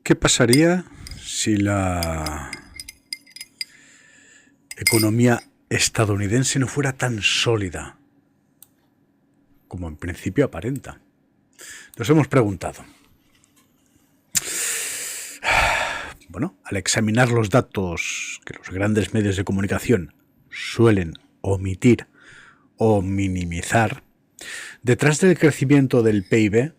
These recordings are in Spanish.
¿Qué pasaría si la economía estadounidense no fuera tan sólida como en principio aparenta? Nos hemos preguntado. Bueno, al examinar los datos que los grandes medios de comunicación suelen omitir o minimizar, detrás del crecimiento del PIB,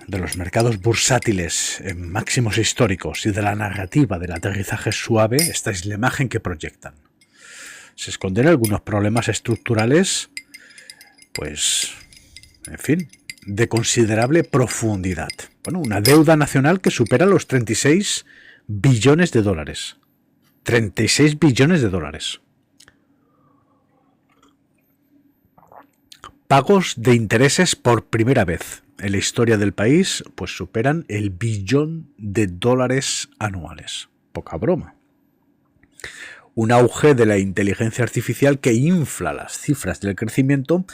de los mercados bursátiles en máximos históricos y de la narrativa del aterrizaje suave, esta es la imagen que proyectan. Se esconden algunos problemas estructurales, de considerable profundidad. Una deuda nacional que supera los 36 billones de dólares. 36 billones de dólares. Pagos de intereses por primera vez en la historia del país, superan el billón de dólares anuales. Poca broma. Un auge de la inteligencia artificial que infla las cifras del crecimiento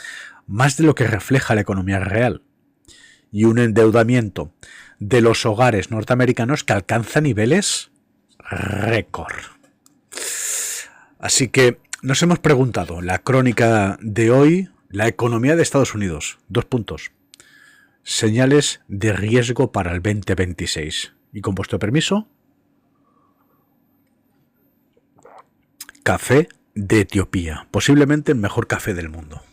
más de lo que refleja la economía real. Y un endeudamiento de los hogares norteamericanos que alcanza niveles récord. Así que nos hemos preguntado, la crónica de hoy, la economía de Estados Unidos. 2 puntos. Señales de riesgo para el 2026. Y con vuestro permiso, café de Etiopía, posiblemente el mejor café del mundo.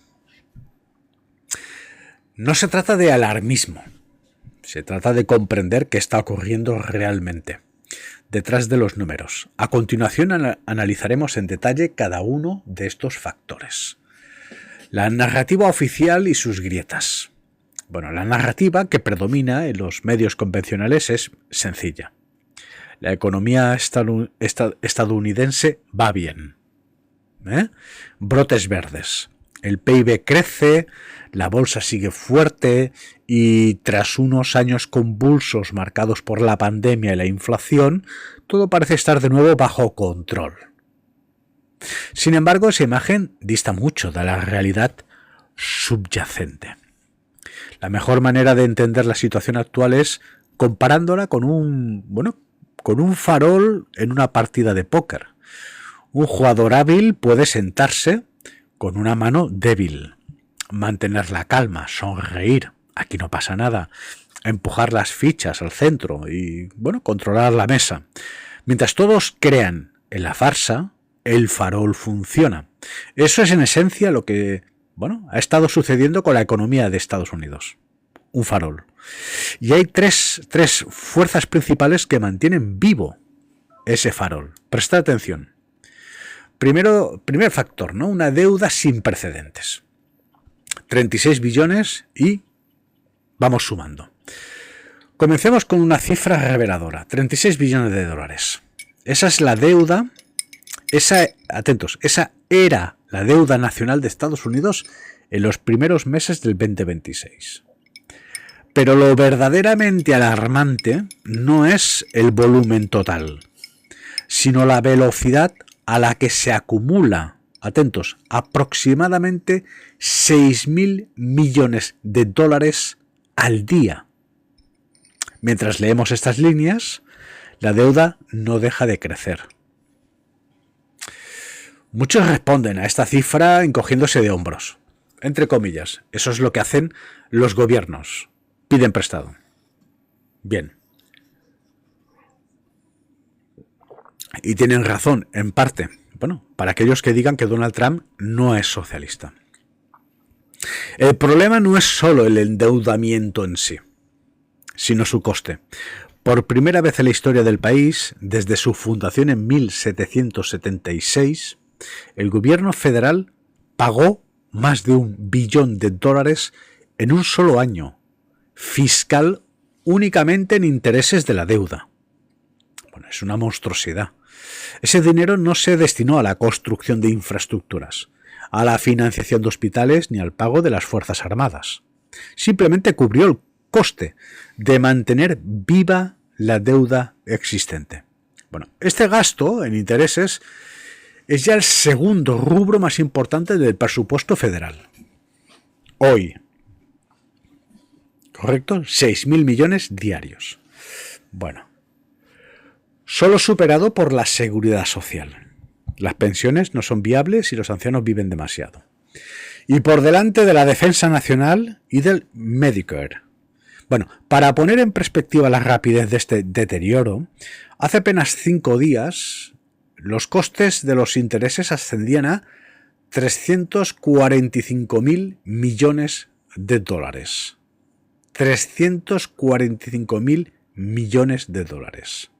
No se trata de alarmismo, se trata de comprender qué está ocurriendo realmente detrás de los números. A continuación analizaremos en detalle cada uno de estos factores. La narrativa oficial y sus grietas. La narrativa que predomina en los medios convencionales es sencilla. La economía estadounidense va bien. Brotes verdes. El PIB crece, la bolsa sigue fuerte y tras unos años convulsos marcados por la pandemia y la inflación, todo parece estar de nuevo bajo control. Sin embargo, esa imagen dista mucho de la realidad subyacente. La mejor manera de entender la situación actual es comparándola con un farol en una partida de póker. Un jugador hábil puede sentarse con una mano débil, mantener la calma, sonreír, aquí no pasa nada, empujar las fichas al centro y, controlar la mesa. Mientras todos crean en la farsa, el farol funciona. Eso es en esencia lo que ha estado sucediendo con la economía de Estados Unidos. Un farol. Y hay tres fuerzas principales que mantienen vivo ese farol. Prestad atención. Primer factor, una deuda sin precedentes. 36 billones y vamos sumando. Comencemos con una cifra reveladora. 36 billones de dólares. Esa es la deuda. Esa era la deuda nacional de Estados Unidos en los primeros meses del 2026. Pero lo verdaderamente alarmante no es el volumen total, sino la velocidad a la que se acumula, aproximadamente 6.000 millones de dólares al día. Mientras leemos estas líneas, la deuda no deja de crecer. Muchos responden a esta cifra encogiéndose de hombros. Entre comillas, eso es lo que hacen los gobiernos. Piden prestado. Bien. Y tienen razón, en parte. Para aquellos que digan que Donald Trump no es socialista. El problema no es solo el endeudamiento en sí, sino su coste. Por primera vez en la historia del país, desde su fundación en 1776, el gobierno federal pagó más de $1 billón en un solo año fiscal únicamente en intereses de la deuda. Es una monstruosidad. Ese dinero no se destinó a la construcción de infraestructuras, a la financiación de hospitales ni al pago de las Fuerzas Armadas. Simplemente cubrió el coste de mantener viva la deuda existente. Este gasto en intereses es ya el segundo rubro más importante del presupuesto federal. Hoy, ¿Correcto? 6.000 millones diarios. Bueno, solo superado por la seguridad social. Las pensiones no son viables y los ancianos viven demasiado. Y por delante de la defensa nacional y del Medicare. Bueno, para poner en perspectiva la rapidez de este deterioro, hace apenas 5 días los costes de los intereses ascendían a 345.000 millones de dólares. 345.000 millones de dólares.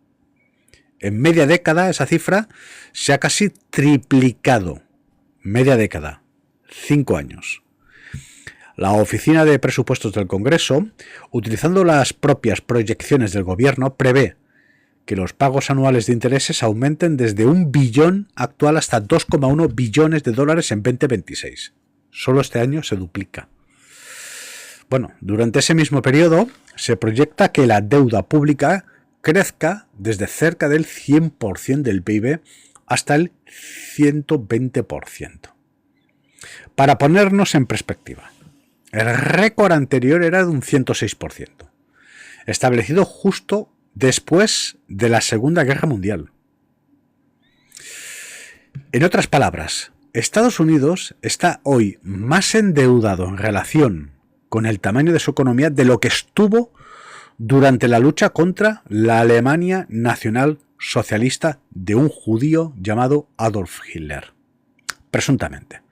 En media década esa cifra se ha casi triplicado. Media década. 5 años. La Oficina de Presupuestos del Congreso, utilizando las propias proyecciones del gobierno, prevé que los pagos anuales de intereses aumenten desde 1 billón actual hasta 2,1 billones de dólares en 2026. Solo este año se duplica. Bueno, durante ese mismo periodo se proyecta que la deuda pública crezca desde cerca del 100% del PIB hasta el 120%. Para ponernos en perspectiva, el récord anterior era de un 106%, establecido justo después de la Segunda Guerra Mundial. En otras palabras, Estados Unidos está hoy más endeudado en relación con el tamaño de su economía de lo que estuvo durante la lucha contra la Alemania nacional socialista de un judío llamado Adolf Hitler, presuntamente.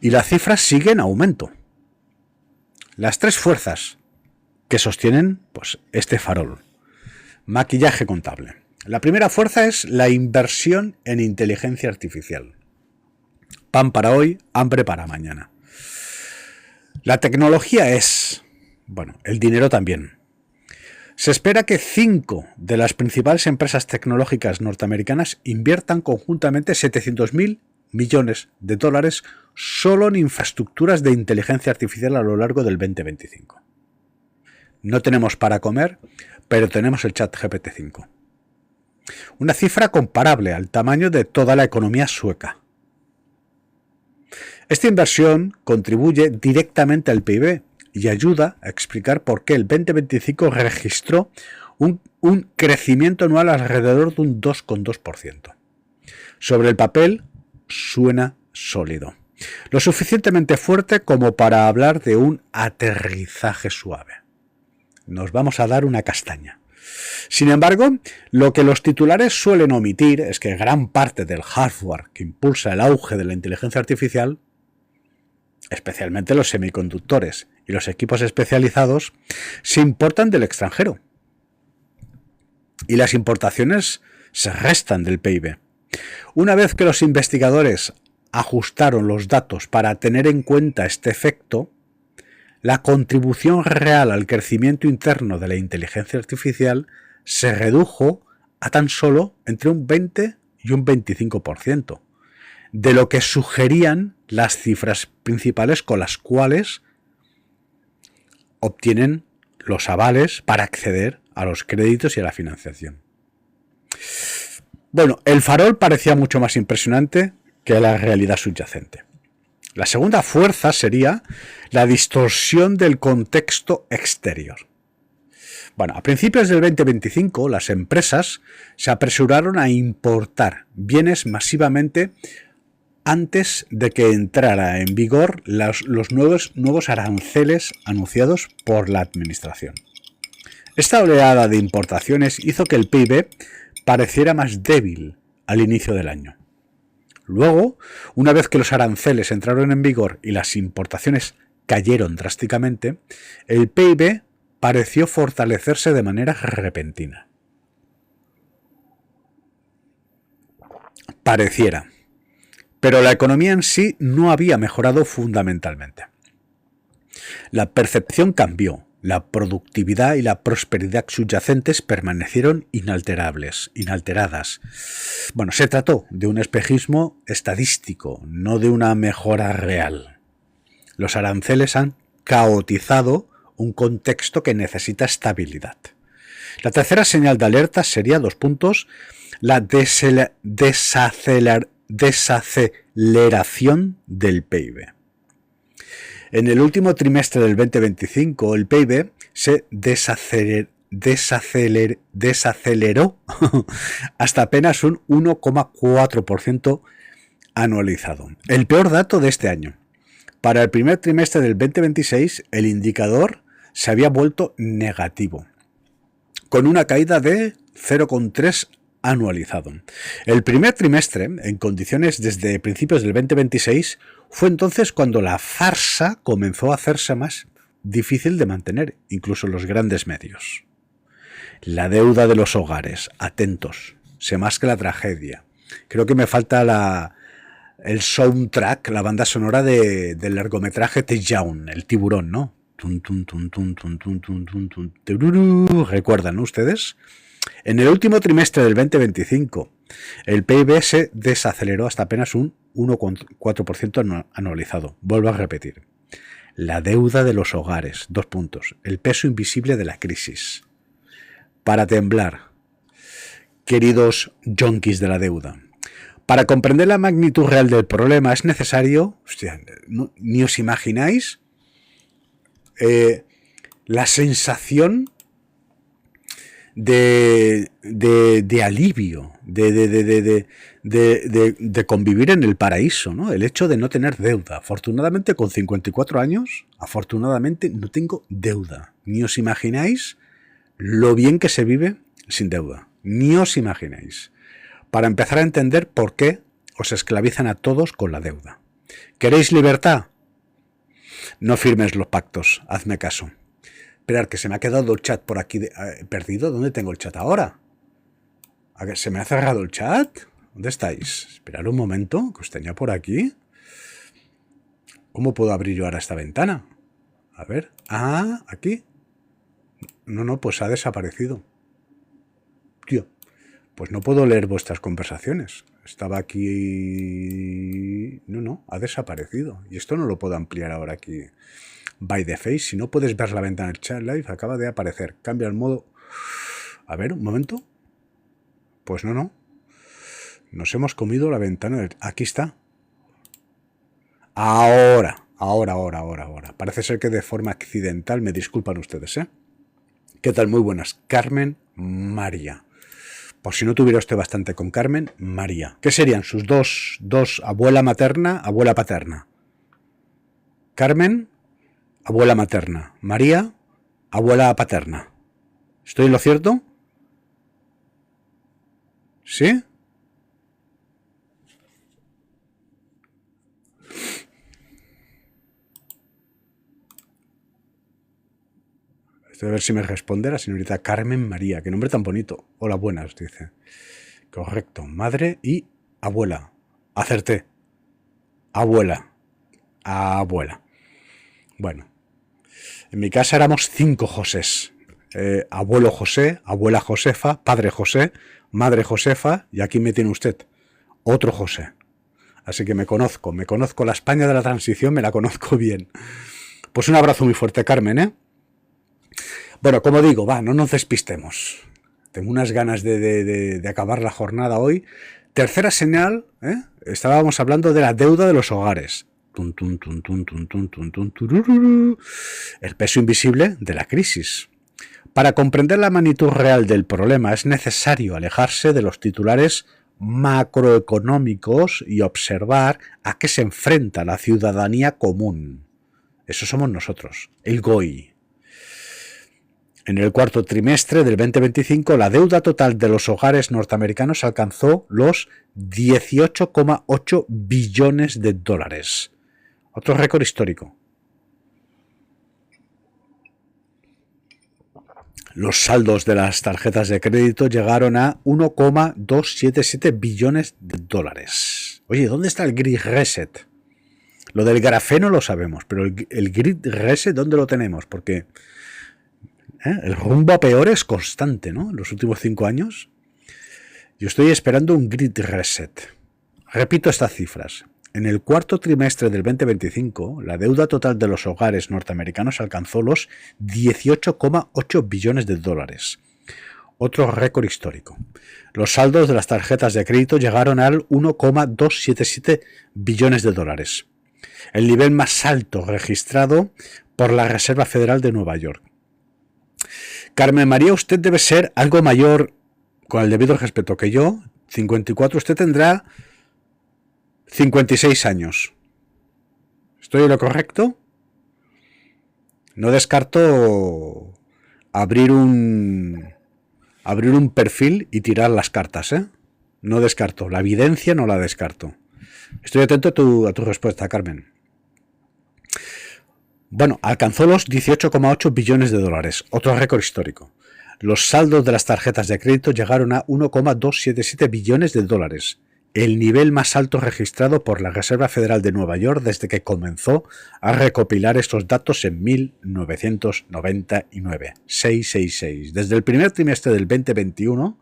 Y la cifra sigue en aumento. Las 3 fuerzas que sostienen este farol. Maquillaje contable. La primera fuerza es la inversión en inteligencia artificial. Pan para hoy, hambre para mañana. La tecnología es, el dinero también. Se espera que 5 de las principales empresas tecnológicas norteamericanas inviertan conjuntamente 700.000 millones de dólares solo en infraestructuras de inteligencia artificial a lo largo del 2025. No tenemos para comer, pero tenemos el chat GPT-5. Una cifra comparable al tamaño de toda la economía sueca. Esta inversión contribuye directamente al PIB y ayuda a explicar por qué el 2025 registró un crecimiento anual alrededor de un 2,2%. Sobre el papel suena sólido, lo suficientemente fuerte como para hablar de un aterrizaje suave. Nos vamos a dar una castaña. Sin embargo, lo que los titulares suelen omitir es que gran parte del hardware que impulsa el auge de la inteligencia artificial, especialmente los semiconductores y los equipos especializados, se importan del extranjero. Y las importaciones se restan del PIB. Una vez que los investigadores ajustaron los datos para tener en cuenta este efecto, la contribución real al crecimiento interno de la inteligencia artificial se redujo a tan solo entre un 20 y un 25%, de lo que sugerían las cifras principales con las cuales obtienen los avales para acceder a los créditos y a la financiación. Bueno, el farol parecía mucho más impresionante que la realidad subyacente. La segunda fuerza sería la distorsión del contexto exterior. Bueno, a principios del 2025 las empresas se apresuraron a importar bienes masivamente antes de que entrara en vigor los nuevos aranceles anunciados por la administración. Esta oleada de importaciones hizo que el PIB pareciera más débil al inicio del año. Luego, una vez que los aranceles entraron en vigor y las importaciones cayeron drásticamente, el PIB pareció fortalecerse de manera repentina. Pareciera. Pero la economía en sí no había mejorado fundamentalmente. La percepción cambió. La productividad y la prosperidad subyacentes permanecieron inalteradas. Bueno, se trató de un espejismo estadístico, no de una mejora real. Los aranceles han caotizado un contexto que necesita estabilidad. La tercera señal de alerta sería la desaceleración del PIB. En el último trimestre del 2025, el PIB se desaceleró hasta apenas un 1,4% anualizado. El peor dato de este año. Para el primer trimestre del 2026, el indicador se había vuelto negativo, con una caída de 0,3 anualizado. El primer trimestre, en condiciones desde principios del 2026, fue entonces cuando la farsa comenzó a hacerse más difícil de mantener, incluso en los grandes medios. La deuda de los hogares, atentos, se masca la tragedia. Creo que me falta el soundtrack, la banda sonora del largometraje Tejaun, el tiburón, ¿no? ¿Recuerdan, no ustedes? En el último trimestre del 2025, el PIB se desaceleró hasta apenas un 1,4% anualizado. Vuelvo a repetir. La deuda de los hogares, 2 puntos. El peso invisible de la crisis. Para temblar, queridos yonkis de la deuda. Para comprender la magnitud real del problema es necesario, ni os imagináis, la sensación de alivio, de convivir en el paraíso, ¿no? El hecho de no tener deuda. Afortunadamente, con 54 años, afortunadamente no tengo deuda. Ni os imagináis lo bien que se vive sin deuda. Ni os imagináis. Para empezar a entender por qué os esclavizan a todos con la deuda. ¿Queréis libertad? No firmes los pactos, hazme caso. Esperar, que se me ha quedado el chat por aquí perdido. ¿Dónde tengo el chat ahora? ¿Se me ha cerrado el chat? ¿Dónde estáis? Esperad un momento, que os tenía por aquí. ¿Cómo puedo abrir yo ahora esta ventana? A ver. Ah, aquí. No, pues ha desaparecido. Tío, pues no puedo leer vuestras conversaciones. Estaba aquí... No, ha desaparecido. Y esto no lo puedo ampliar ahora aquí. By the face, si no puedes ver la ventana del chat live, acaba de aparecer. Cambia el modo. A ver, un momento. Pues no. Nos hemos comido la ventana del... Aquí está. Ahora. Parece ser que de forma accidental, me disculpan ustedes, ¿eh? ¿Qué tal? Muy buenas. Carmen María. Por si no tuviera usted bastante con Carmen María. ¿Qué serían sus dos abuela materna, abuela paterna? Carmen, abuela materna. María, abuela paterna. ¿Estoy en lo cierto? ¿Sí? Estoy a ver si me responde la señorita Carmen María. Qué nombre tan bonito. Hola, buenas, dice. Correcto. Madre y abuela. Acerté. Abuela. Bueno. En mi casa éramos 5 Josés. Abuelo José, abuela Josefa, padre José, madre Josefa, y aquí me tiene usted. Otro José. Así que me conozco la España de la transición, me la conozco bien. Pues un abrazo muy fuerte, Carmen, ¿eh? Bueno, como digo, no nos despistemos. Tengo unas ganas de acabar la jornada hoy. Tercera señal, ¿eh? Estábamos hablando de la deuda de los hogares. El peso invisible de la crisis. Para comprender la magnitud real del problema es necesario alejarse de los titulares macroeconómicos y observar a qué se enfrenta la ciudadanía común. Eso somos nosotros, el GOI. En el cuarto trimestre del 2025, la deuda total de los hogares norteamericanos alcanzó los 18,8 billones de dólares. Otro récord histórico. Los saldos de las tarjetas de crédito llegaron a 1,277 billones de dólares. Oye, ¿dónde está el Great Reset? Lo del grafeno lo sabemos, pero el Great Reset, ¿dónde lo tenemos? Porque el rumbo a peor es constante, ¿no? En los últimos 5 años. Yo estoy esperando un Great Reset. Repito estas cifras. En el cuarto trimestre del 2025, la deuda total de los hogares norteamericanos alcanzó los 18,8 billones de dólares. Otro récord histórico. Los saldos de las tarjetas de crédito llegaron al 1,277 billones de dólares. El nivel más alto registrado por la Reserva Federal de Nueva York. Carmen María, usted debe ser algo mayor, con el debido respeto, que yo. 54, usted tendrá 56 años. ¿Estoy en lo correcto? No descarto abrir un perfil y tirar las cartas, ¿eh? No descarto. La evidencia no la descarto. Estoy atento a tu respuesta, Carmen. Bueno, alcanzó los 18,8 billones de dólares, otro récord histórico. Los saldos de las tarjetas de crédito llegaron a 1,277 billones de dólares, el nivel más alto registrado por la Reserva Federal de Nueva York desde que comenzó a recopilar estos datos en 1999. 666. Desde el primer trimestre del 2021,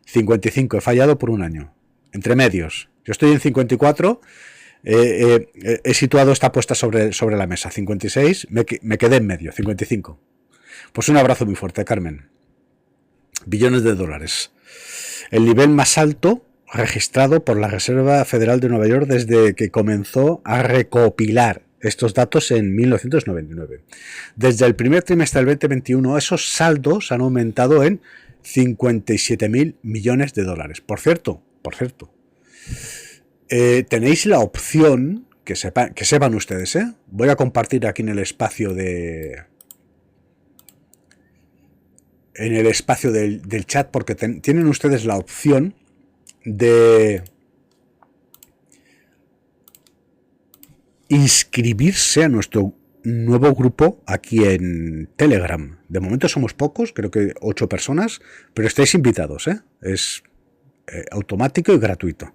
55, he fallado por un año. Entre medios, yo estoy en 54, he situado esta apuesta sobre la mesa. 56, me quedé en medio, 55. Pues un abrazo muy fuerte, Carmen. Billones de dólares. El nivel más alto registrado por la Reserva Federal de Nueva York desde que comenzó a recopilar estos datos en 1999. Desde el primer trimestre del 2021, esos saldos han aumentado en 57.000 millones de dólares. Por cierto, tenéis la opción, que sepan ustedes, voy a compartir aquí en el espacio del chat, porque tienen ustedes la opción de inscribirse a nuestro nuevo grupo aquí en Telegram. De momento somos pocos, creo que 8 personas, pero estáis invitados, es automático y gratuito.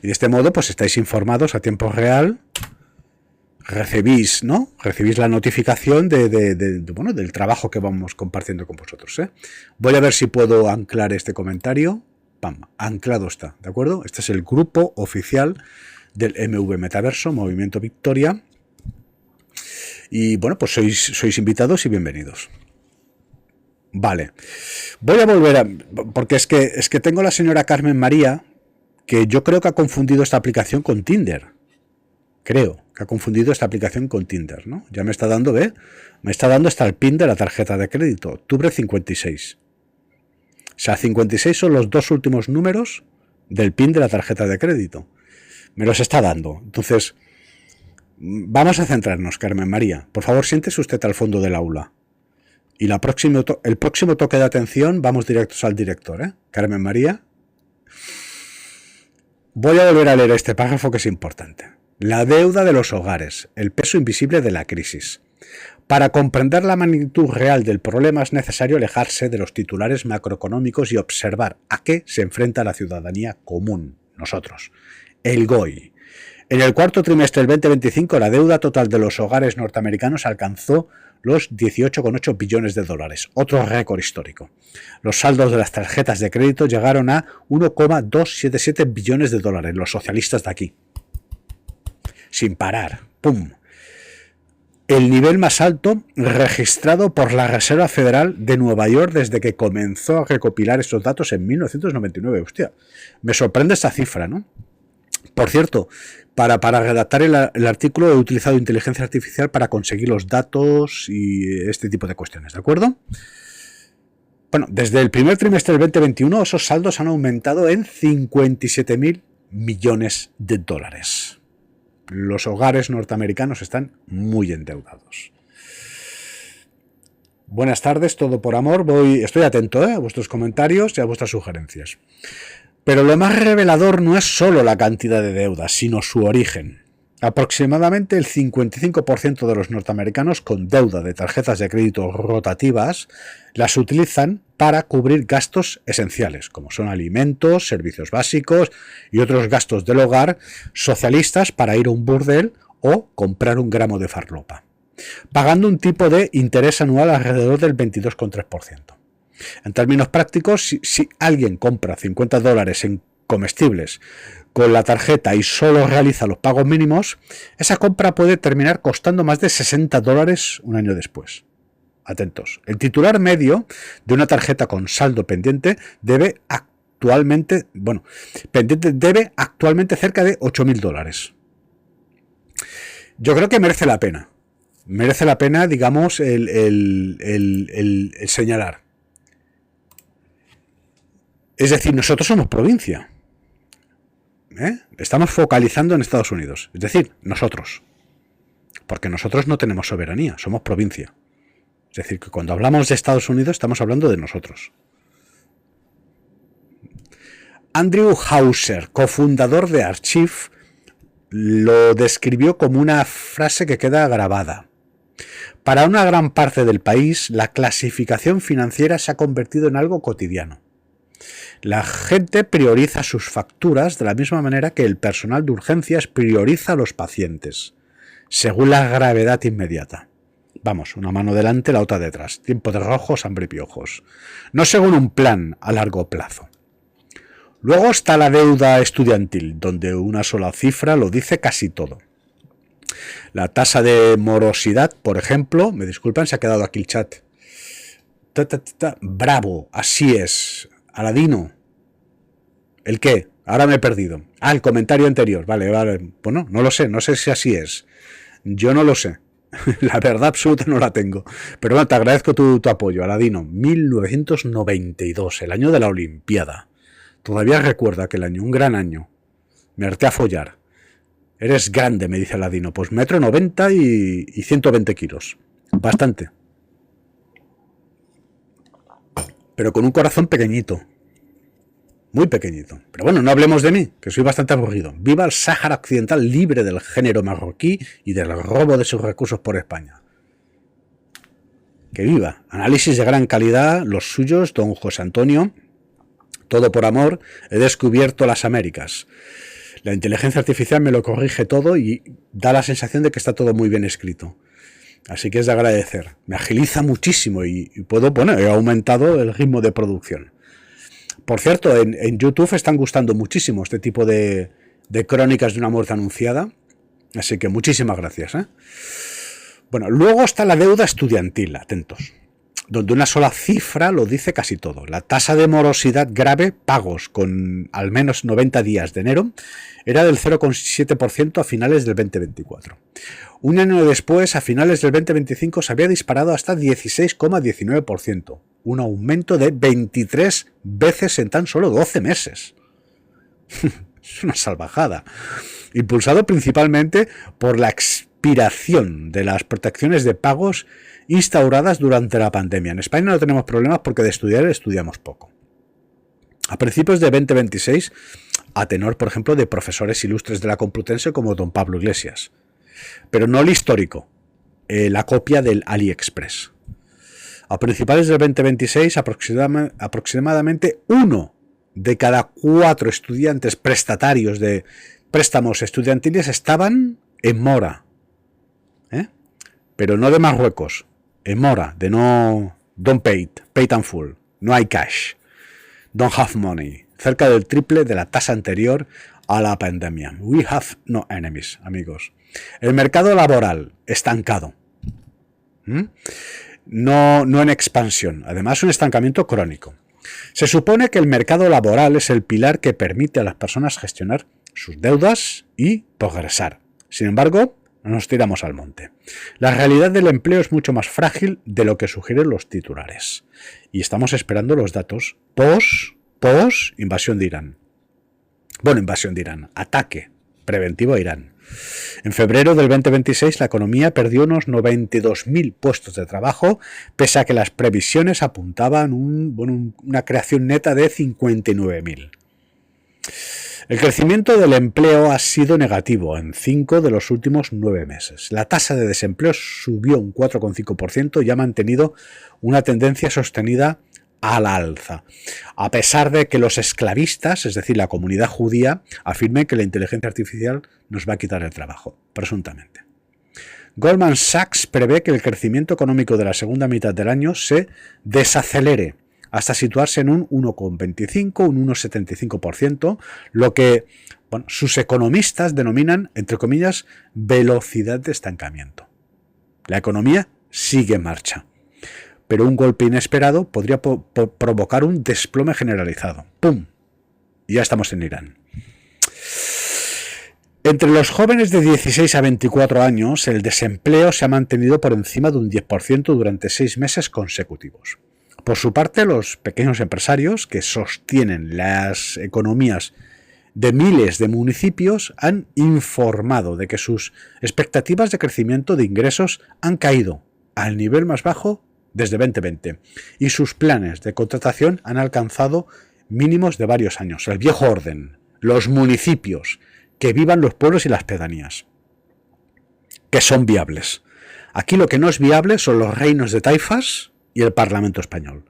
Y de este modo pues estáis informados a tiempo real, recibís la notificación del trabajo que vamos compartiendo con vosotros. Voy a ver si puedo anclar este comentario. ¡Pam! Anclado está, ¿de acuerdo? Este es el grupo oficial del MV Metaverso, Movimiento Victoria. Y bueno, pues sois invitados y bienvenidos. Vale. Voy a volver porque es que tengo la señora Carmen María, que yo creo que ha confundido esta aplicación con Tinder. Creo que ha confundido esta aplicación con Tinder, ¿no? Ya me está dando, me está dando hasta el PIN de la tarjeta de crédito. Octubre 56. O sea, 56 son los dos últimos números del PIN de la tarjeta de crédito. Me los está dando. Entonces, vamos a centrarnos, Carmen María. Por favor, siéntese usted al fondo del aula. Y el próximo toque de atención, vamos directos al director, Carmen María. Voy a volver a leer este párrafo que es importante. La deuda de los hogares, el peso invisible de la crisis. Para comprender la magnitud real del problema es necesario alejarse de los titulares macroeconómicos y observar a qué se enfrenta la ciudadanía común, nosotros, el GOI. En el cuarto trimestre del 2025, la deuda total de los hogares norteamericanos alcanzó los 18,8 billones de dólares, otro récord histórico. Los saldos de las tarjetas de crédito llegaron a 1,277 billones de dólares, los socialistas de aquí. Sin parar, ¡pum! El nivel más alto registrado por la Reserva Federal de Nueva York desde que comenzó a recopilar estos datos en 1999. Hostia, me sorprende esta cifra, ¿no? Por cierto, para redactar el artículo he utilizado inteligencia artificial para conseguir los datos y este tipo de cuestiones, ¿de acuerdo? Bueno, desde el primer trimestre del 2021 esos saldos han aumentado en 57.000 millones de dólares. Los hogares norteamericanos están muy endeudados. Buenas tardes, todo por amor. Estoy atento a vuestros comentarios y a vuestras sugerencias. Pero lo más revelador no es solo la cantidad de deuda, sino su origen. Aproximadamente el 55% de los norteamericanos con deuda de tarjetas de crédito rotativas las utilizan para cubrir gastos esenciales, como son alimentos, servicios básicos y otros gastos del hogar, socialistas para ir a un burdel o comprar un gramo de farlopa, pagando un tipo de interés anual alrededor del 22,3%. En términos prácticos, si alguien compra $50 en comestibles con la tarjeta y solo realiza los pagos mínimos, esa compra puede terminar costando más de $60 un año después. Atentos. El titular medio de una tarjeta con saldo pendiente debe actualmente cerca de $8.000. Yo creo que merece la pena. Merece la pena, digamos, el señalar. Es decir, nosotros somos provincia. Estamos focalizando en Estados Unidos. Es decir, nosotros. Porque nosotros no tenemos soberanía, somos provincia. Es decir, que cuando hablamos de Estados Unidos estamos hablando de nosotros. Andrew Hauser, cofundador de Archive, lo describió como una frase que queda grabada. Para una gran parte del país, la clasificación financiera se ha convertido en algo cotidiano. La gente prioriza sus facturas de la misma manera que el personal de urgencias prioriza a los pacientes, según la gravedad inmediata. Vamos, una mano delante, la otra detrás. Tiempo de rojos, hambre y piojos. No según un plan a largo plazo. Luego está la deuda estudiantil, donde una sola cifra lo dice casi todo. La tasa de morosidad, por ejemplo, me disculpan, se ha quedado aquí el chat. Bravo, así es. Aladino. ¿El qué? Ahora me he perdido. Ah, el comentario anterior. Vale. Bueno, no lo sé, no sé si así es. Yo no lo sé. La verdad absoluta no la tengo. Pero bueno, te agradezco tu apoyo, Aladino. 1992, el año de la Olimpiada. Todavía recuerda aquel año, un gran año. Me harté a follar. Eres grande, me dice Aladino. Pues 1,90 m y 120 kilos. Bastante. Pero con un corazón pequeñito. Muy pequeñito. Pero bueno, no hablemos de mí, que soy bastante aburrido. Viva el Sáhara Occidental libre del género marroquí y del robo de sus recursos por España. Que viva. Análisis de gran calidad, los suyos, don José Antonio. Todo por amor. He descubierto las Américas. La inteligencia artificial me lo corrige todo y da la sensación de que está todo muy bien escrito. Así que es de agradecer. Me agiliza muchísimo y puedo, bueno, he aumentado el ritmo de producción. Por cierto, en YouTube están gustando muchísimo este tipo de crónicas de una muerte anunciada. Así que muchísimas gracias. Bueno, luego está la deuda estudiantil, atentos, donde una sola cifra lo dice casi todo. La tasa de morosidad grave, pagos con al menos 90 días de enero, era del 0,7% a finales del 2024. Un año después, a finales del 2025, se había disparado hasta 16,19%, un aumento de 23 veces en tan solo 12 meses. Es una salvajada. Impulsado principalmente por la expiración de las protecciones de pagos instauradas durante la pandemia. En España no tenemos problemas porque de estudiar estudiamos poco. A principios de 2026, a tenor, por ejemplo, de profesores ilustres de la Complutense como don Pablo Iglesias. Pero no el histórico, la copia del AliExpress. A principales del 2026, aproximadamente 1 de cada 4 estudiantes prestatarios de préstamos estudiantiles estaban en mora. Pero no de Marruecos, en mora, de no don't pay in full, no hay cash, don't have money, cerca del triple de la tasa anterior a la pandemia. We have no enemies, amigos. El mercado laboral estancado. No en expansión, además un estancamiento crónico. Se supone que el mercado laboral es el pilar que permite a las personas gestionar sus deudas y progresar. Sin embargo, no nos tiramos al monte. La realidad del empleo es mucho más frágil de lo que sugieren los titulares. Y estamos esperando los datos post invasión de Irán. Bueno, invasión de Irán, ataque preventivo a Irán. En febrero del 2026 la economía perdió unos 92.000 puestos de trabajo, pese a que las previsiones apuntaban una creación neta de 59.000. El crecimiento del empleo ha sido negativo en 5 de los últimos 9 meses. La tasa de desempleo subió un 4,5% y ha mantenido una tendencia sostenida a la alza, a pesar de que los esclavistas, es decir, la comunidad judía, afirmen que la inteligencia artificial nos va a quitar el trabajo, presuntamente. Goldman Sachs prevé que el crecimiento económico de la segunda mitad del año se desacelere hasta situarse en un 1,25, un 1,75%, lo que sus economistas denominan, entre comillas, velocidad de estancamiento. La economía sigue en marcha, pero un golpe inesperado podría provocar un desplome generalizado. ¡Pum! Y ya estamos en Irán. Entre los jóvenes de 16 a 24 años, el desempleo se ha mantenido por encima de un 10% durante 6 meses consecutivos. Por su parte, los pequeños empresarios que sostienen las economías de miles de municipios han informado de que sus expectativas de crecimiento de ingresos han caído al nivel más bajo desde 2020 y sus planes de contratación han alcanzado mínimos de varios años. El viejo orden, los municipios, que vivan los pueblos y las pedanías, que son viables. Aquí lo que no es viable son los reinos de taifas y el Parlamento español.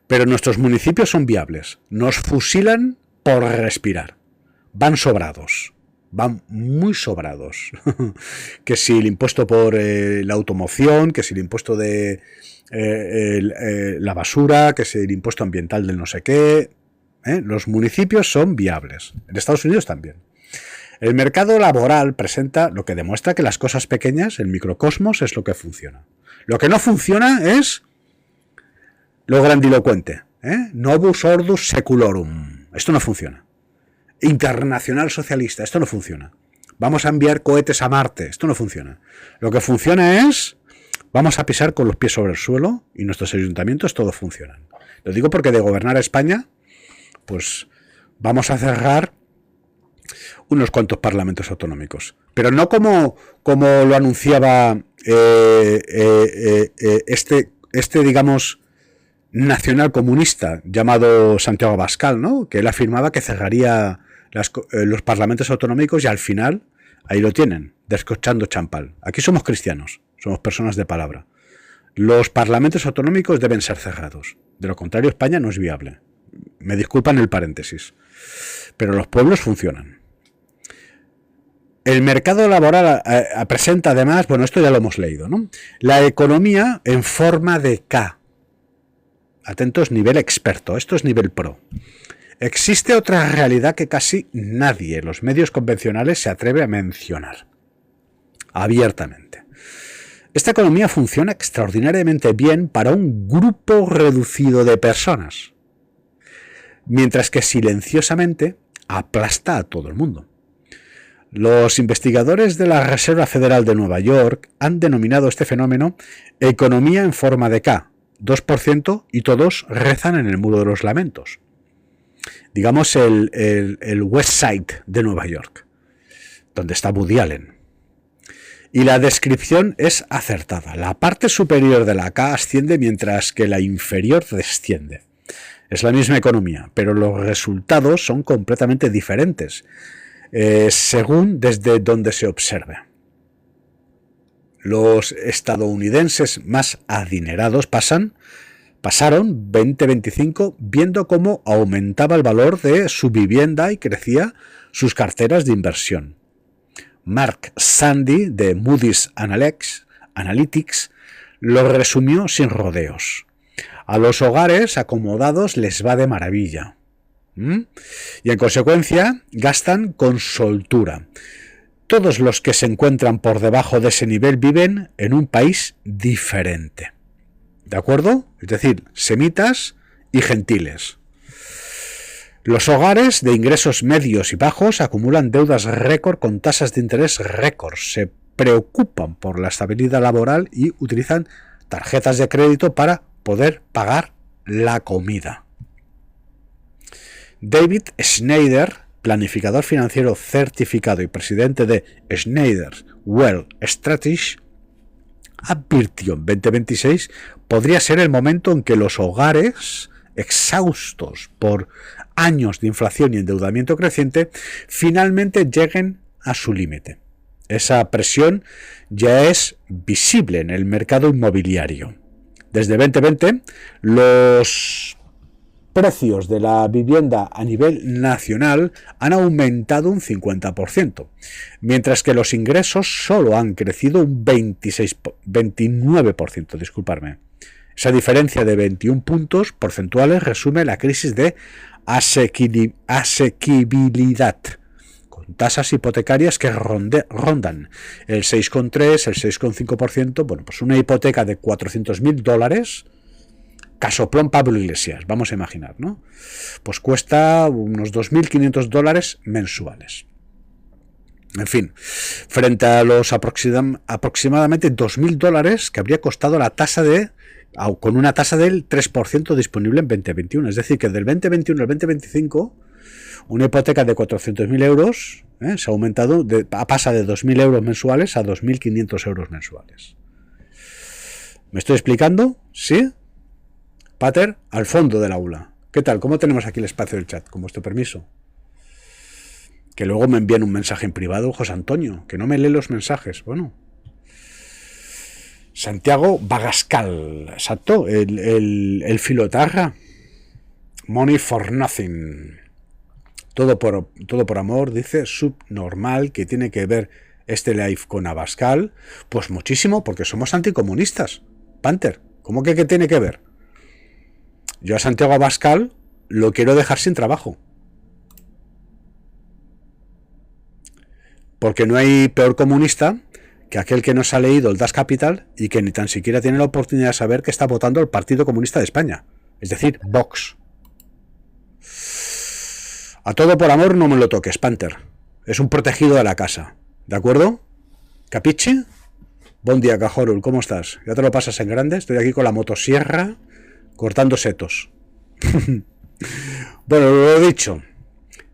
Pero nuestros municipios son viables. Nos fusilan por respirar. Van sobrados. Van muy sobrados. Que si el impuesto por la automoción, que si el impuesto de la basura, que si el impuesto ambiental del no sé qué. Los municipios son viables. En Estados Unidos también. El mercado laboral presenta lo que demuestra que las cosas pequeñas, el microcosmos, es lo que funciona. Lo que no funciona es lo grandilocuente. Novus ordus seculorum. Esto no funciona. Internacional socialista. Esto no funciona. Vamos a enviar cohetes a Marte. Esto no funciona. Lo que funciona es vamos a pisar con los pies sobre el suelo y nuestros ayuntamientos todos funcionan. Lo digo porque de gobernar a España, pues vamos a cerrar unos cuantos parlamentos autonómicos. Pero no como lo anunciaba este, digamos, nacional comunista llamado Santiago Abascal, ¿no? Que él afirmaba que cerraría los parlamentos autonómicos y al final, ahí lo tienen, descorchando champán. Aquí somos cristianos, somos personas de palabra. Los parlamentos autonómicos deben ser cerrados. De lo contrario, España no es viable. Me disculpan el paréntesis. Pero los pueblos funcionan. El mercado laboral presenta además, bueno, esto ya lo hemos leído, ¿no? La economía en forma de K. Atentos, nivel experto, esto es nivel pro. Existe otra realidad que casi nadie en los medios convencionales se atreve a mencionar. Abiertamente. Esta economía funciona extraordinariamente bien para un grupo reducido de personas, mientras que silenciosamente aplasta a todo el mundo. Los investigadores de la Reserva Federal de Nueva York han denominado este fenómeno economía en forma de K, 2%, y todos rezan en el Muro de los Lamentos. Digamos el West Side de Nueva York, donde está Woody Allen. Y la descripción es acertada. La parte superior de la K asciende mientras que la inferior desciende. Es la misma economía, pero los resultados son completamente diferentes, según desde donde se observe. Los estadounidenses más adinerados pasaron 2025 viendo cómo aumentaba el valor de su vivienda y crecía sus carteras de inversión. Mark Sandy de Moody's Analytics lo resumió sin rodeos. A los hogares acomodados les va de maravilla. Y en consecuencia gastan con soltura. Todos los que se encuentran por debajo de ese nivel viven en un país diferente. ¿De acuerdo? Es decir, semitas y gentiles. Los hogares de ingresos medios y bajos acumulan deudas récord con tasas de interés récord. Se preocupan por la estabilidad laboral y utilizan tarjetas de crédito para poder pagar la comida. David Schneider, planificador financiero certificado y presidente de Schneider Wealth Strategy, advirtió en 2026 podría ser el momento en que los hogares exhaustos por años de inflación y endeudamiento creciente finalmente lleguen a su límite. Esa presión ya es visible en el mercado inmobiliario. Desde 2020, los precios de la vivienda a nivel nacional han aumentado un 50%, mientras que los ingresos solo han crecido un 29%, disculparme. Esa diferencia de 21 puntos porcentuales resume la crisis de asequibilidad, con tasas hipotecarias que rondan el 6,3, el 6,5%. Bueno, pues una hipoteca de $400.000, casoplón Pablo Iglesias, vamos a imaginar, ¿no? Pues cuesta unos $2.500 mensuales. En fin, frente a los aproximadamente $2.000 que habría costado la tasa con una tasa del 3% disponible en 2021. Es decir, que del 2021 al 2025, una hipoteca de 400.000 euros se ha aumentado, pasa de 2.000 euros mensuales a 2.500 euros mensuales. ¿Me estoy explicando? ¿Sí? Pater, al fondo del aula. ¿Qué tal? ¿Cómo tenemos aquí el espacio del chat? Con vuestro permiso. Que luego me envían un mensaje en privado, José Antonio, que no me lee los mensajes. Bueno. Santiago Bagascal, exacto, el filotarra. Money for nothing. Todo por amor, dice, subnormal, que tiene que ver este live con Abascal. Pues muchísimo, porque somos anticomunistas. Panther, ¿cómo que qué tiene que ver? Yo a Santiago Abascal lo quiero dejar sin trabajo. Porque no hay peor comunista que aquel que no se ha leído el Das Capital y que ni tan siquiera tiene la oportunidad de saber que está votando el Partido Comunista de España. Es decir, Vox. A todo por amor no me lo toques, Panther. Es un protegido de la casa. ¿De acuerdo? ¿Capiche? Buen día, Cajorul. ¿Cómo estás? ¿Ya te lo pasas en grande? Estoy aquí con la motosierra cortando setos. Bueno, lo dicho.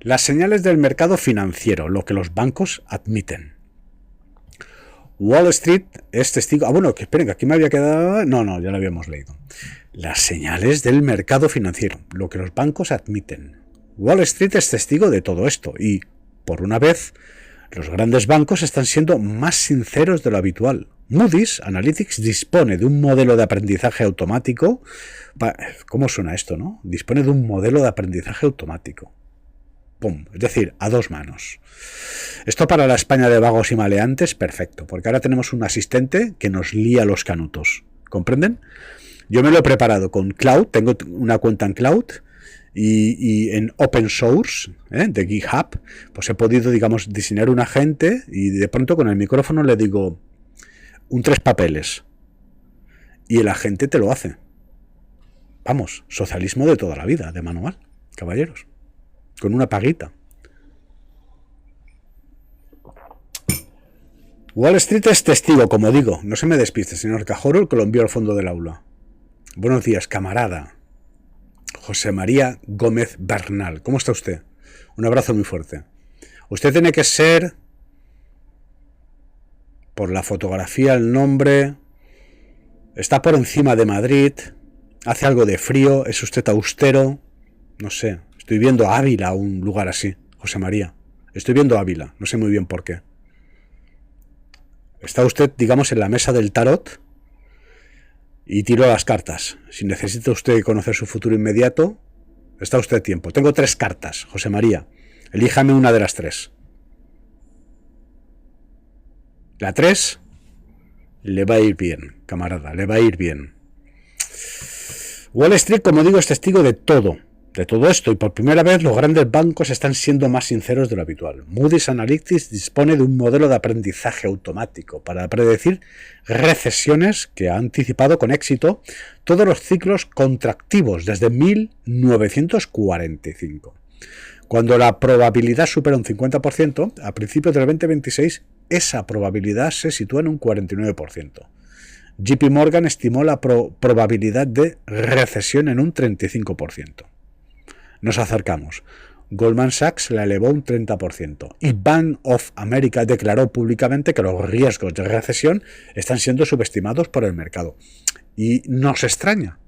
Las señales del mercado financiero, lo que los bancos admiten. Wall Street es testigo... Ah, bueno, que esperen, que aquí me había quedado... No, ya lo habíamos leído. Las señales del mercado financiero, lo que los bancos admiten. Wall Street es testigo de todo esto y, por una vez, los grandes bancos están siendo más sinceros de lo habitual. Moody's Analytics dispone de un modelo de aprendizaje automático... ¿Cómo suena esto, no? Dispone de un modelo de aprendizaje automático. ¡Pum! Es decir, a dos manos. Esto para la España de vagos y maleantes, perfecto, porque ahora tenemos un asistente que nos lía los canutos. ¿Comprenden? Yo me lo he preparado con Cloud, tengo una cuenta en Cloud y en Open Source, de GitHub, pues he podido, digamos, diseñar un agente y de pronto con el micrófono le digo un 3 papeles y el agente te lo hace. Vamos, socialismo de toda la vida, de manual, caballeros. Con una paguita. Wall Street es testigo, como digo. No se me despiste, señor Cajoro, que lo envío al fondo del aula. Buenos días, camarada. José María Gómez Bernal. ¿Cómo está usted? Un abrazo muy fuerte. Usted tiene que ser, por la fotografía, el nombre, está por encima de Madrid, hace algo de frío, es usted austero, no sé. Estoy viendo Ávila, un lugar así, José María. Estoy viendo Ávila, no sé muy bien por qué. Está usted, digamos, en la mesa del tarot y tiro las cartas. Si necesita usted conocer su futuro inmediato, está usted a tiempo. Tengo 3 cartas, José María. Elíjame una de las 3. La 3 le va a ir bien, camarada, le va a ir bien. Wall Street, como digo, es testigo de todo esto, y por primera vez los grandes bancos están siendo más sinceros de lo habitual. Moody's Analytics dispone de un modelo de aprendizaje automático para predecir recesiones que ha anticipado con éxito todos los ciclos contractivos desde 1945. Cuando la probabilidad supera un 50%, a principios del 2026 esa probabilidad se sitúa en un 49%. JP Morgan estimó la probabilidad de recesión en un 35%. Nos acercamos. Goldman Sachs la elevó un 30% y Bank of America declaró públicamente que los riesgos de recesión están siendo subestimados por el mercado. Y nos extraña,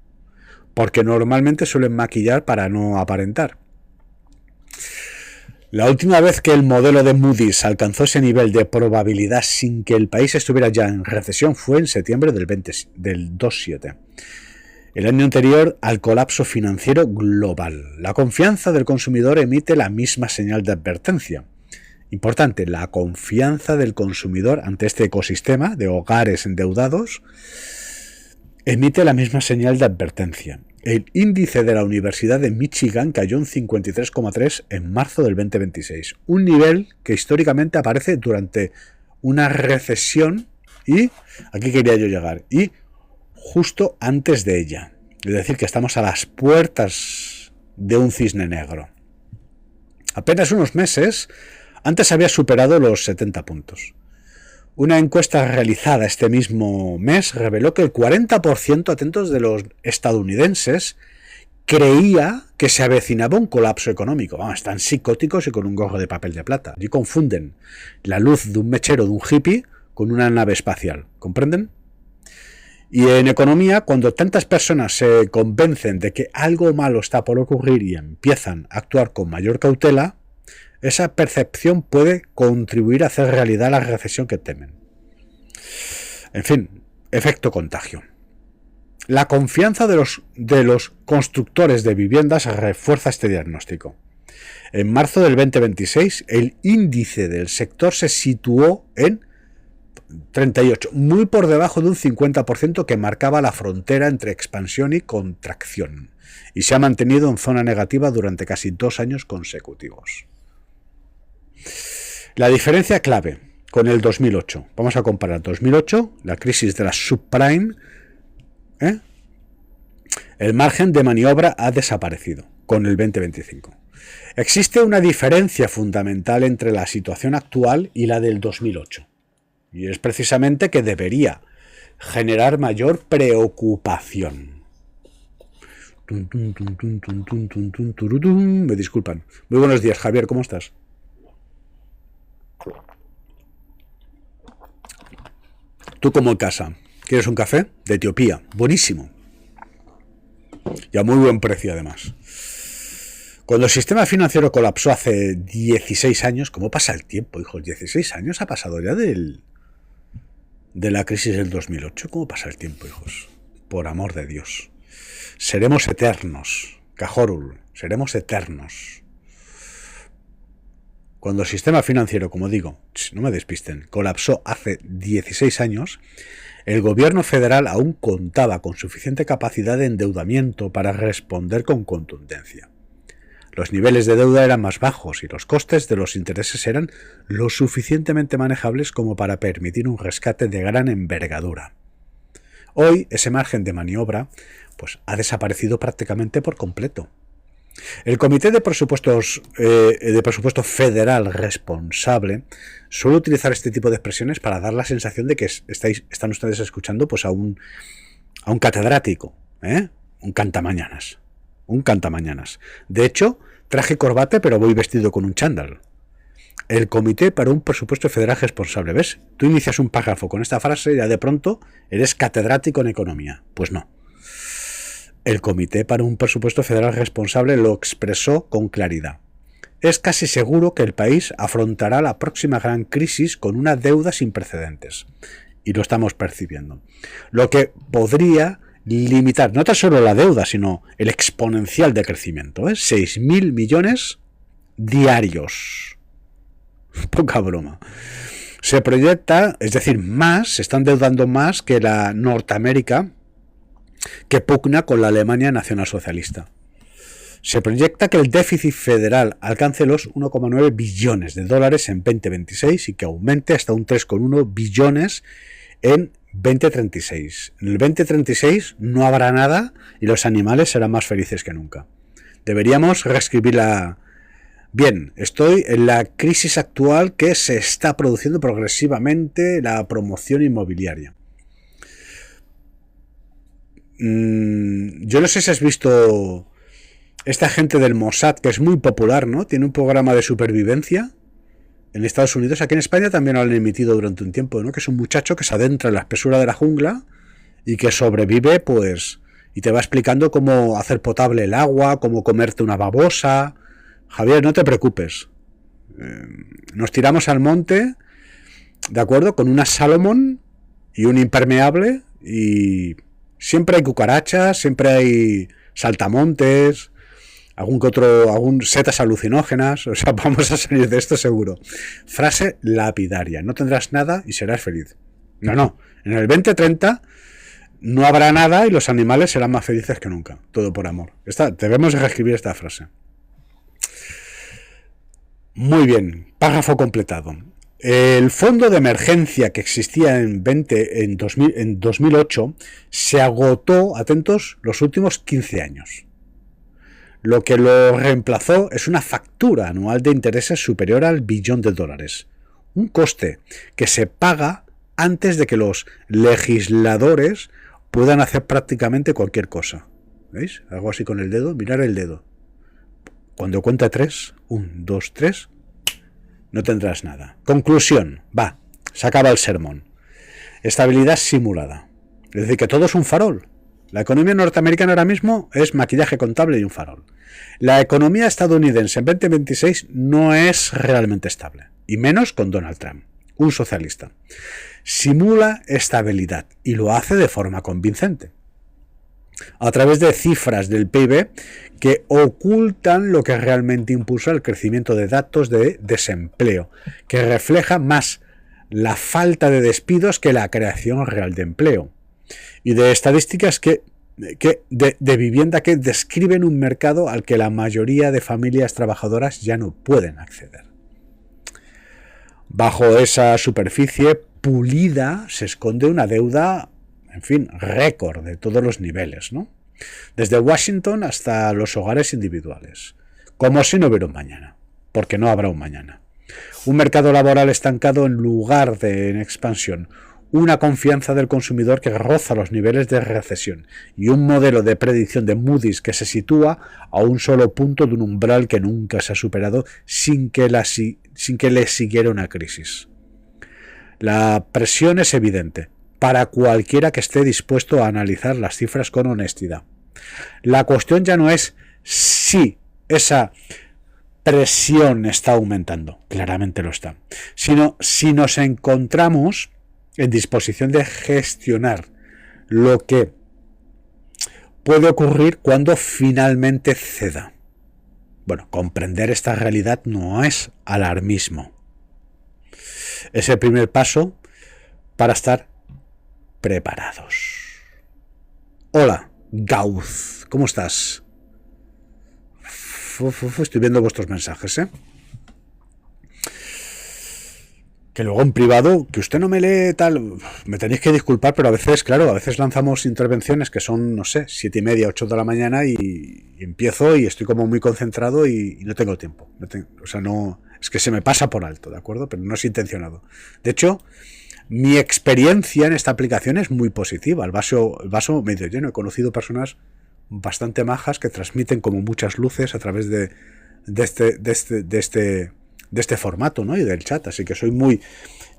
porque normalmente suelen maquillar para no aparentar. La última vez que el modelo de Moody's alcanzó ese nivel de probabilidad sin que el país estuviera ya en recesión fue en septiembre del 27. El año anterior al colapso financiero global. La confianza del consumidor emite la misma señal de advertencia. Importante, la confianza del consumidor ante este ecosistema de hogares endeudados emite la misma señal de advertencia. El índice de la Universidad de Michigan cayó en 53,3 en marzo del 2026, un nivel que históricamente aparece durante una recesión y, aquí quería yo llegar, y justo antes de ella. Es decir, que estamos a las puertas de un cisne negro. Apenas unos meses Antes había superado los 70 puntos. Una encuesta realizada este mismo mes reveló que el 40%, atentos, de los estadounidenses creía que se avecinaba un colapso económico. Vamos, están psicóticos y con un gorro de papel de plata. Y confunden la luz de un mechero de un hippie con una nave espacial. ¿Comprenden? Y en economía, cuando tantas personas se convencen de que algo malo está por ocurrir y empiezan a actuar con mayor cautela, esa percepción puede contribuir a hacer realidad la recesión que temen. En fin, efecto contagio. La confianza de los constructores de viviendas refuerza este diagnóstico. En marzo del 2026, el índice del sector se situó en 38, muy por debajo de un 50% que marcaba la frontera entre expansión y contracción, y se ha mantenido en zona negativa durante casi 2 años consecutivos. La diferencia clave con el 2008. Vamos a comparar 2008, la crisis de la subprime. El margen de maniobra ha desaparecido con el 2025. Existe una diferencia fundamental entre la situación actual y la del 2008. Y es precisamente que debería generar mayor preocupación. Me disculpan. Muy buenos días, Javier, ¿cómo estás? Tú como en casa. ¿Quieres un café? De Etiopía. Buenísimo. Y a muy buen precio, además. Cuando el sistema financiero colapsó hace 16 años, ¿cómo pasa el tiempo, hijos? 16 años ha pasado ya de la crisis del 2008. ¿Cómo pasa el tiempo, hijos? Por amor de Dios. Seremos eternos. Cajorul, seremos eternos. Cuando el sistema financiero, como digo, no me despisten, colapsó hace 16 años, el gobierno federal aún contaba con suficiente capacidad de endeudamiento para responder con contundencia. Los niveles de deuda eran más bajos y los costes de los intereses eran lo suficientemente manejables como para permitir un rescate de gran envergadura. Hoy ese margen de maniobra pues, ha desaparecido prácticamente por completo. El Comité de Presupuesto Federal Responsable suele utilizar este tipo de expresiones para dar la sensación de que están ustedes escuchando pues, a un catedrático, un cantamañanas. De hecho, traje corbata, pero voy vestido con un chándal. El Comité para un Presupuesto Federal Responsable. ¿Ves? Tú inicias un párrafo con esta frase y ya de pronto eres catedrático en economía. Pues no. El Comité para un Presupuesto Federal Responsable lo expresó con claridad. Es casi seguro que el país afrontará la próxima gran crisis con una deuda sin precedentes. Y lo estamos percibiendo. Lo que podría limitar no tan solo la deuda, sino el exponencial de crecimiento. 6.000 millones diarios. Poca broma. Se proyecta, es decir, se están deudando más que la Norteamérica, que pugna con la Alemania nacionalsocialista. Se proyecta que el déficit federal alcance los 1,9 billones de dólares en 2026 y que aumente hasta un 3,1 billones en 2036. En el 2036 no habrá nada y los animales serán más felices que nunca. Deberíamos reescribirla. Bien, estoy en la crisis actual que se está produciendo progresivamente la promoción inmobiliaria. Yo no sé si has visto esta gente del Mossad, que es muy popular, ¿no? Tiene un programa de supervivencia en Estados Unidos. Aquí en España también lo han emitido durante un tiempo, ¿no? Que es un muchacho que se adentra en la espesura de la jungla y que sobrevive, pues, y te va explicando cómo hacer potable el agua, cómo comerte una babosa. Javier, no te preocupes. Nos tiramos al monte, ¿de acuerdo? Con una Salomon y un impermeable y siempre hay cucarachas, siempre hay saltamontes, algún setas alucinógenas. O sea, vamos a salir de esto seguro. Frase lapidaria: no tendrás nada y serás feliz. No, en el 2030 no habrá nada y los animales serán más felices que nunca. Todo por amor. Debemos reescribir esta frase. Muy bien, párrafo completado. El fondo de emergencia que existía en 2008 se agotó, atentos, los últimos 15 años. Lo que lo reemplazó es una factura anual de intereses superior al $1 billón. Un coste que se paga antes de que los legisladores puedan hacer prácticamente cualquier cosa. ¿Veis? Hago así con el dedo, mirar el dedo. Cuando cuenta 3, 1, 2, 3, no tendrás nada. Conclusión, va, se acaba el sermón. Estabilidad simulada. Es decir, que todo es un farol. La economía norteamericana ahora mismo es maquillaje contable y un farol. La economía estadounidense en 2026 no es realmente estable, y menos con Donald Trump, un socialista. Simula estabilidad y lo hace de forma convincente, a través de cifras del PIB que ocultan lo que realmente impulsa el crecimiento de datos de desempleo, que refleja más la falta de despidos que la creación real de empleo, y de estadísticas de vivienda que describen un mercado al que la mayoría de familias trabajadoras ya no pueden acceder. Bajo esa superficie pulida se esconde una deuda, en fin, récord de todos los niveles, ¿no? Desde Washington hasta los hogares individuales. Como si no hubiera un mañana, porque no habrá un mañana. Un mercado laboral estancado en lugar de en expansión. Una confianza del consumidor que roza los niveles de recesión y un modelo de predicción de Moody's que se sitúa a un solo punto de un umbral que nunca se ha superado sin que le siguiera una crisis. La presión es evidente para cualquiera que esté dispuesto a analizar las cifras con honestidad. La cuestión ya no es si esa presión está aumentando, claramente lo está, sino si nos encontramos en disposición de gestionar lo que puede ocurrir cuando finalmente ceda. Bueno, comprender esta realidad no es alarmismo. Es el primer paso para estar preparados. Hola, Gauz, ¿cómo estás? Estoy viendo vuestros mensajes, ¿eh? Que luego en privado, que usted no me lee tal, me tenéis que disculpar, pero a veces, claro, a veces lanzamos intervenciones que son, no sé, 7:30, 8 de la mañana y empiezo y estoy como muy concentrado y no tengo tiempo. O sea, no, es que se me pasa por alto, ¿de acuerdo? Pero no es intencionado. De hecho, mi experiencia en esta aplicación es muy positiva. El vaso medio lleno. He conocido personas bastante majas que transmiten como muchas luces a través de este formato, ¿no? Y del chat, así que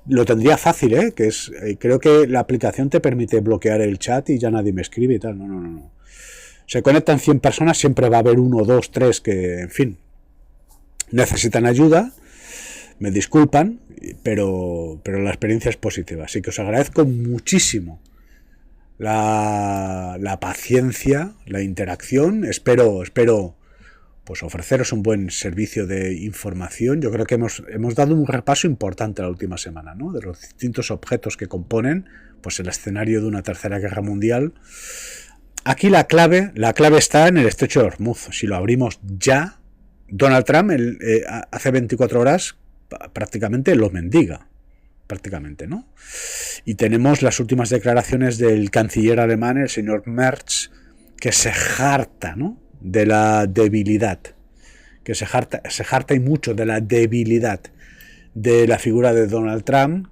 lo tendría fácil, que es, creo que la aplicación te permite bloquear el chat y ya nadie me escribe y tal. No. Se conectan 100 personas, siempre va a haber 1, 2, 3 que, en fin, necesitan ayuda, me disculpan, pero la experiencia es positiva, así que os agradezco muchísimo la paciencia, la interacción. Espero pues ofreceros un buen servicio de información. Yo creo que hemos dado un repaso importante la última semana, ¿no? De los distintos objetos que componen pues el escenario de una tercera guerra mundial. Aquí la clave está en el estrecho de Hormuz. Si lo abrimos ya, Donald Trump hace 24 horas prácticamente lo mendiga. Prácticamente, ¿no? Y tenemos las últimas declaraciones del canciller alemán, el señor Merz, que se harta, ¿no?, de la debilidad, que se harta y mucho de la debilidad de la figura de Donald Trump.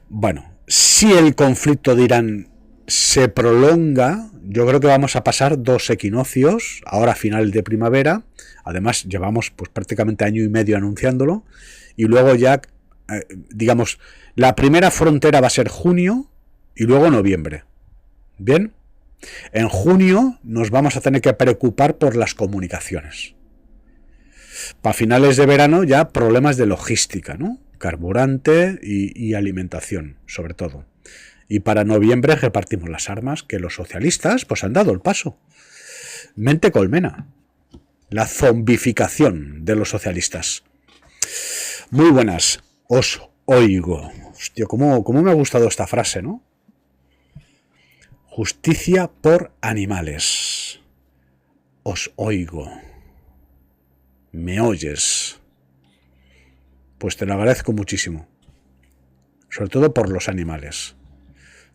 Bueno, si el conflicto de Irán se prolonga, yo creo que vamos a pasar 2 equinoccios, ahora a finales de primavera, además llevamos pues prácticamente año y medio anunciándolo, y luego ya, digamos, la primera frontera va a ser junio y luego noviembre. ¿Bien? En junio nos vamos a tener que preocupar por las comunicaciones. Para finales de verano ya problemas de logística, ¿no? Carburante y alimentación, sobre todo. Y para noviembre repartimos las armas que los socialistas pues han dado el paso. Mente colmena. La zombificación de los socialistas. Muy buenas. Os oigo. Hostia, cómo me ha gustado esta frase, ¿no? Justicia por animales. Os oigo. ¿Me oyes? Pues te lo agradezco muchísimo. Sobre todo por los animales.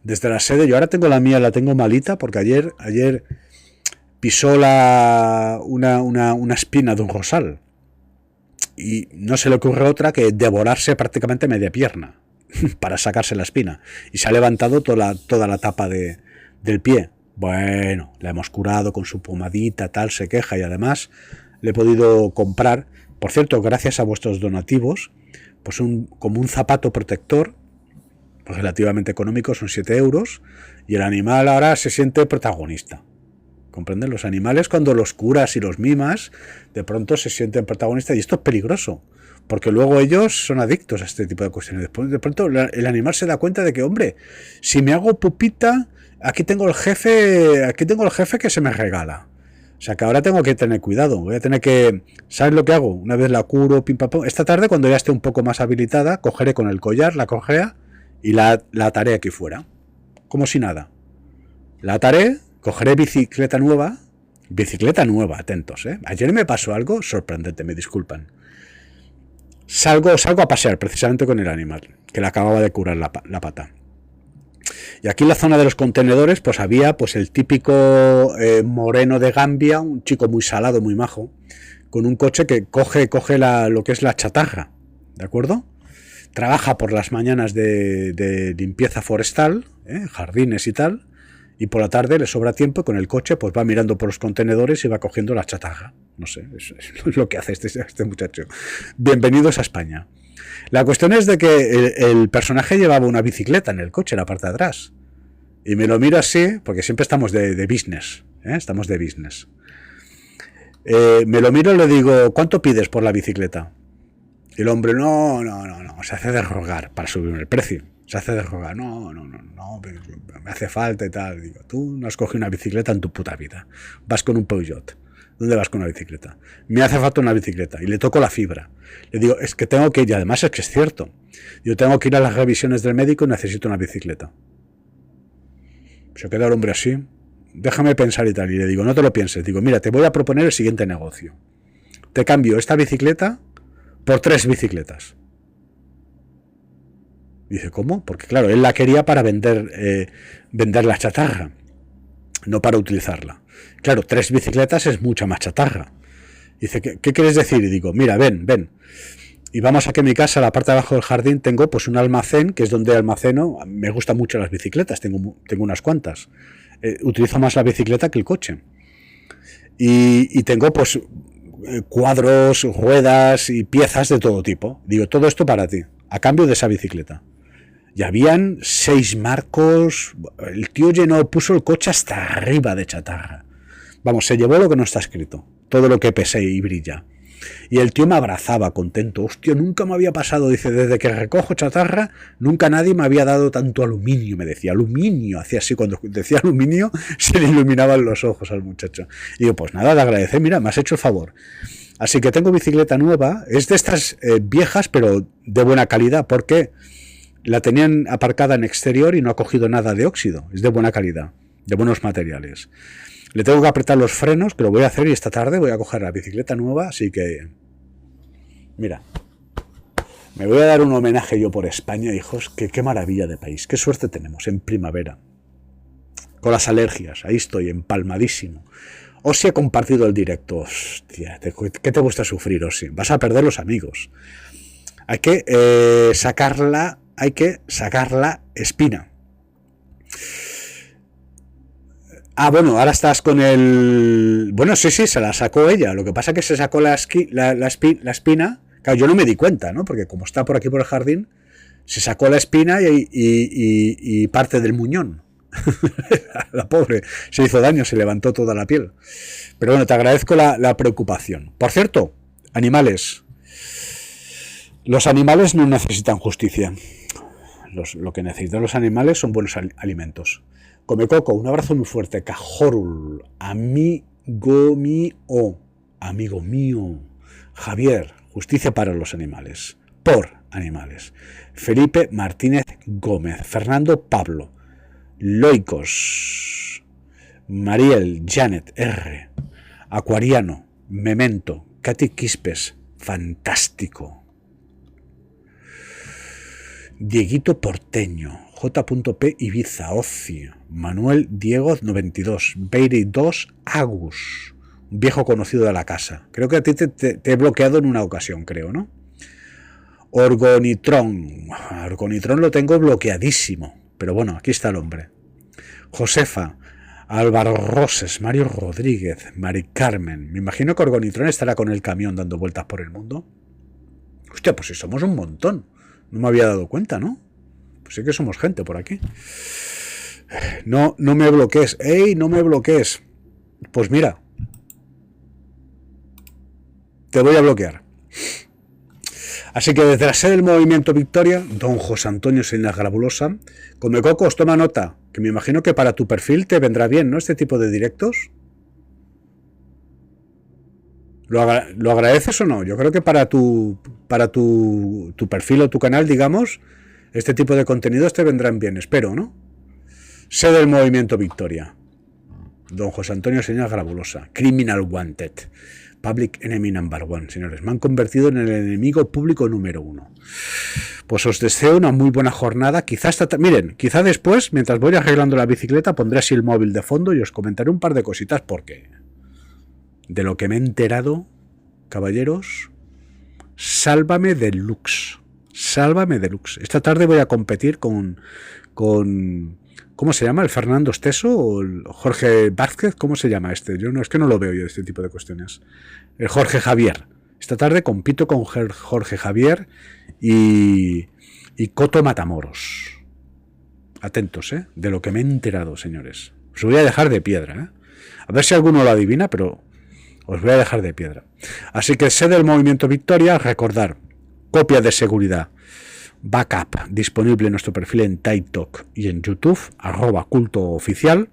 Desde la sede, yo ahora tengo la mía, la tengo malita, porque ayer pisó una espina de un rosal y no se le ocurre otra que devorarse prácticamente media pierna para sacarse la espina, y se ha levantado toda la tapa del pie. Bueno, la hemos curado con su pomadita, tal, se queja, y además le he podido comprar, por cierto, gracias a vuestros donativos, pues como un zapato protector, pues relativamente económico, son 7 euros, y el animal ahora se siente protagonista. ¿Comprenden? Los animales, cuando los curas y los mimas, de pronto se sienten protagonistas, y esto es peligroso, porque luego ellos son adictos a este tipo de cuestiones. Después, de pronto el animal se da cuenta de que, hombre, si me hago pupita, aquí tengo el jefe que se me regala. O sea que ahora tengo que tener cuidado, voy a tener que... ¿Sabes lo que hago? Una vez la curo, pim pam pum. Esta tarde, cuando ya esté un poco más habilitada, cogeré con el collar, la correa, y la ataré aquí fuera, como si nada. La ataré, cogeré bicicleta nueva, atentos, ¿eh? Ayer me pasó algo sorprendente, me disculpan. Salgo a pasear precisamente con el animal, que le acababa de curar la pata. Y aquí en la zona de los contenedores, pues había pues el típico moreno de Gambia, un chico muy salado, muy majo, con un coche que coge lo que es la chatarra, ¿de acuerdo? Trabaja por las mañanas de limpieza forestal, jardines y tal, y por la tarde le sobra tiempo y con el coche pues va mirando por los contenedores y va cogiendo la chatarra. No sé, es lo que hace este muchacho. Bienvenidos a España. La cuestión es de que el personaje llevaba una bicicleta en el coche, en la parte de atrás. Y me lo miro así, porque siempre estamos de business, estamos de business. Me lo miro y le digo, ¿cuánto pides por la bicicleta? Y el hombre, no, se hace de rogar para subirme el precio. Se hace de rogar, no, me hace falta y tal. Digo, tú no has cogido una bicicleta en tu puta vida. Vas con un Peugeot. ¿Dónde vas con una bicicleta? Me hace falta una bicicleta. Y le toco la fibra. Le digo, es que tengo que ir, y además es que es cierto. Yo tengo que ir a las revisiones del médico y necesito una bicicleta. Se queda el hombre así. Déjame pensar y tal. Y le digo, no te lo pienses. Digo, mira, te voy a proponer el siguiente negocio. Te cambio esta bicicleta por 3 bicicletas. Dice, ¿cómo? Porque claro, él la quería para vender la chatarra, no para utilizarla. Claro, 3 bicicletas es mucha más chatarra. Dice, ¿qué quieres decir? Y digo, mira, ven. Y vamos aquí a mi casa, a la parte de abajo del jardín, tengo pues un almacén, que es donde almaceno. Me gustan mucho las bicicletas, tengo unas cuantas. Utilizo más la bicicleta que el coche. Y tengo pues cuadros, ruedas y piezas de todo tipo. Digo, todo esto para ti, a cambio de esa bicicleta. Y habían 6 marcos. El tío puso el coche hasta arriba de chatarra. Vamos, se llevó lo que no está escrito, todo lo que pesé y brilla. Y el tío me abrazaba contento. Hostia, nunca me había pasado, dice, desde que recojo chatarra, nunca nadie me había dado tanto aluminio, me decía, aluminio, hacía así, cuando decía aluminio se le iluminaban los ojos al muchacho. Y digo, pues nada, le agradecí, mira, me has hecho el favor. Así que tengo bicicleta nueva, es de estas viejas, pero de buena calidad, porque la tenían aparcada en exterior y no ha cogido nada de óxido, es de buena calidad, de buenos materiales. Le tengo que apretar los frenos, que lo voy a hacer, y esta tarde voy a coger la bicicleta nueva, así que... Mira, me voy a dar un homenaje yo por España, hijos, que qué maravilla de país, qué suerte tenemos en primavera. Con las alergias, ahí estoy, empalmadísimo. Osi ha compartido el directo. Hostia, ¿qué te gusta sufrir, Osi? Vas a perder los amigos. Hay que sacarla espina. Ah, bueno, ahora estás con el... Bueno, sí, se la sacó ella. Lo que pasa es que se sacó la espina. Claro, yo no me di cuenta, ¿no? Porque como está por aquí por el jardín, se sacó la espina y parte del muñón. La pobre se hizo daño, se levantó toda la piel. Pero bueno, te agradezco la preocupación. Por cierto, animales. Los animales no necesitan justicia. Lo que necesitan los animales son buenos alimentos. Come Coco, un abrazo muy fuerte. Cajorul, amigo mío. Javier, justicia para los animales. Por animales. Felipe Martínez Gómez. Fernando Pablo. Loicos. Mariel, Janet R. Acuariano, Memento, Katy Quispes, fantástico. Dieguito Porteño, J.P. Ibiza, Ocio, Manuel Diego 92, Beiri 2, Agus, un viejo conocido de la casa. Creo que a ti te he bloqueado en una ocasión, creo, ¿no? Orgonitron lo tengo bloqueadísimo, pero bueno, aquí está el hombre. Josefa, Álvaro Roses, Mario Rodríguez, Mari Carmen. Me imagino que Orgonitron estará con el camión dando vueltas por el mundo. Hostia, pues si somos un montón. No me había dado cuenta, ¿no? Pues sí que somos gente por aquí. No me bloquees. ¡Ey, no me bloquees! Pues mira, te voy a bloquear. Así que desde la sede del Movimiento Victoria, don José Antonio Salinas Grabulosa, Comecocos, toma nota, que me imagino que para tu perfil te vendrá bien, ¿no? Este tipo de directos. ¿Lo agradeces o no? Yo creo que para tu perfil o tu canal, digamos, este tipo de contenidos te vendrán bien, espero, ¿no? Sede del Movimiento Victoria, don José Antonio Salinas Grabulosa, Criminal Wanted, Public Enemy Number 1, señores. Me han convertido en el enemigo público número 1. Pues os deseo una muy buena jornada. Miren, quizá después, mientras voy arreglando la bicicleta, pondré así el móvil de fondo y os comentaré un par de cositas porque de lo que me he enterado, caballeros, sálvame deluxe. Sálvame deluxe. Esta tarde voy a competir con ¿cómo se llama? ¿El Fernando Esteso o el Jorge Vázquez? ¿Cómo se llama este? Es que no lo veo yo, este tipo de cuestiones. El Jorge Javier. Esta tarde compito con Jorge Javier y Coto Matamoros. Atentos, de lo que me he enterado, señores. Os voy a dejar de piedra, A ver si alguno lo adivina, pero os voy a dejar de piedra. Así que sede del Movimiento Victoria, recordar, copia de seguridad, backup disponible en nuestro perfil en TikTok y en YouTube, @cultooficial.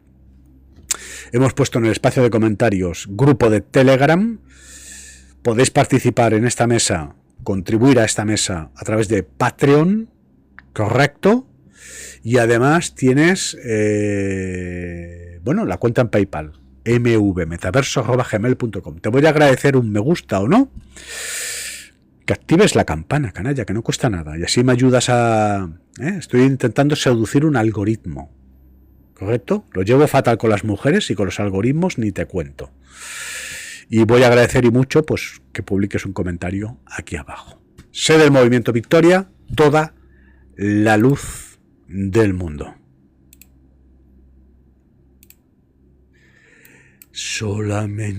Hemos puesto en el espacio de comentarios grupo de Telegram. Podéis participar en esta mesa, contribuir a esta mesa a través de Patreon, correcto. Y además tienes la cuenta en PayPal, mvmetaverso@gmail.com. Te voy a agradecer un me gusta o no, que actives la campana, canalla, que no cuesta nada, y así me ayudas a... Estoy intentando seducir un algoritmo, ¿correcto? Lo llevo fatal con las mujeres y con los algoritmos ni te cuento. Y voy a agradecer y mucho pues que publiques un comentario aquí abajo. Sé del Movimiento Victoria, toda la luz del mundo. Solamente